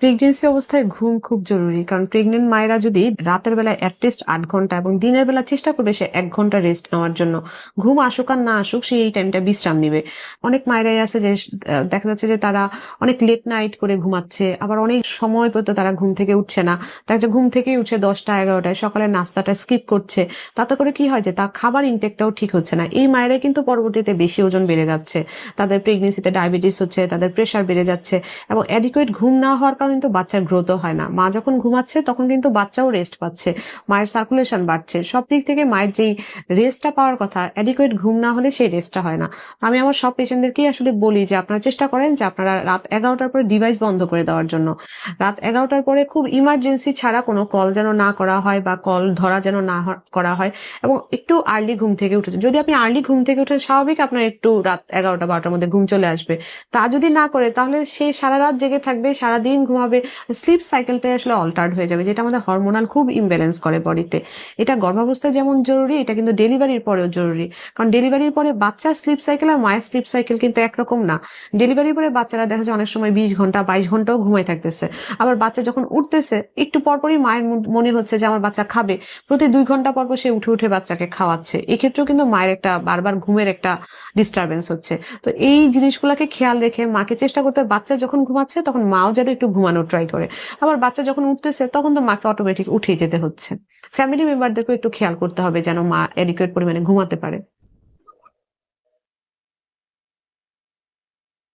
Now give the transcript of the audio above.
Pregnancy অবস্থায় ঘুম খুব জরুরি। কারণ প্রেগন্যান্ট মায়েরা যদি রাতের বেলায় এটলিস্ট ৮ ঘন্টা এবং দিনের বেলা চেষ্টা করবে সে ১ ঘন্টা রেস্ট নেওয়ার জন্য। ঘুম আসুক আর না আসুক সে এই টাইমটা বিশ্রাম নিবে। অনেক মায়েরাই আছে যে দেখা যাচ্ছে যে তারা অনেক লেট নাইট করে ঘুমাচ্ছে। আবার অনেক সময় পর্যন্ত তারা ঘুম থেকে উঠছে না। দেখা যাচ্ছে ঘুম থেকেই উঠছে ১০টা ১১টায় সকালের নাস্তাটা স্কিপ করছে। তাতে করে কি হয় যে তার খাবার ইনটেকটাও ঠিক হচ্ছে না। এই মায়েরাই কিন্তু পরবর্তীতে বেশি ওজন বেড়ে যাচ্ছে। তাদের প্রেগন্যান্সিতে ডায়াবেটিস হচ্ছে, তাদের প্রেশার বেড়ে যাচ্ছে এবং অ্যাডিকুয়েট ঘুম না হওয়ার কারণে কিন্তু বাচ্চার গ্রোথও হয় না। মা যখন ঘুমাচ্ছে তখন কিন্তু বাচ্চাও রেস্ট পাচ্ছে। মায়ের সার্কুলেশন বাড়ছে। সব দিক থেকে মায়ের যেই রেস্টটা পাওয়ার কথা, অ্যাডিকুয়েট ঘুম না হলে সেই রেস্টটা হয় না। তো আমি আমার সব পেশেন্টদেরকেই আসলে বলি যে আপনারা চেষ্টা করেন যে আপনারা রাত ১১টার পরে ডিভাইস বন্ধ করে দেওয়ার জন্য। রাত ১১টার পরে খুব ইমার্জেন্সি ছাড়া কোনো কল যেন না করা হয় বা কল ধরা যেন না করা হয় এবং একটু আর্লি ঘুম থেকে উঠে যদি আপনি আর্লি ঘুম থেকে উঠেন স্বাভাবিক আপনার একটু রাত ১১টা ১২টার মধ্যে ঘুম চলে আসবে। তা যদি না করে তাহলে সে সারারাত জেগে থাকবে, সারাদিন ঘুমাবে। স্লিপ সাইকেলটাই আসলে অল্টার্ড হয়ে যাবে যেটা আমাদের হরমোনাল খুব ইমব্যালেন্স করে বডিতে। এটা গর্ভাবস্থায় যেমন জরুরি এটা কিন্তু ডেলিভারির পরেও জরুরি। কারণ ডেলিভারির পরে বাচ্চার স্লিপ সাইকেল আর মায়ের স্লিপ সাইকেল কিন্তু একরকম না। ডেলিভারির পরে বাচ্চারা দেখা যায় অনেক সময় ২০ ঘন্টা ২২ ঘন্টাও ঘুমায় থাকতেছে। আবার বাচ্চা যখন উঠতেছে একটু পরপরই মায়ের মনে হচ্ছে যে আমার বাচ্চা খাবে। প্রতি ২ ঘন্টা পর সে উঠে বাচ্চাকে খাওয়াচ্ছে। এক্ষেত্রেও কিন্তু মায়ের একটা বারবার ঘুমের একটা ডিস্টার্বেন্স হচ্ছে। তো এই জিনিসগুলাকে খেয়াল রেখে মাকে চেষ্টা করতে হবে বাচ্চা যখন ঘুমাচ্ছে তখন মাও যেন একটু ঘুমানোর ট্রাই করে। আবার বাচ্চা যখন উঠতেছে তখন তো মাকে অটোমেটিক উঠেই যেতে হচ্ছে। ফ্যামিলি মেম্বারদেরকেও একটু খেয়াল করতে হবে যেন মা অ্যাডিকুয়েট পরিমাণে ঘুমাতে পারে।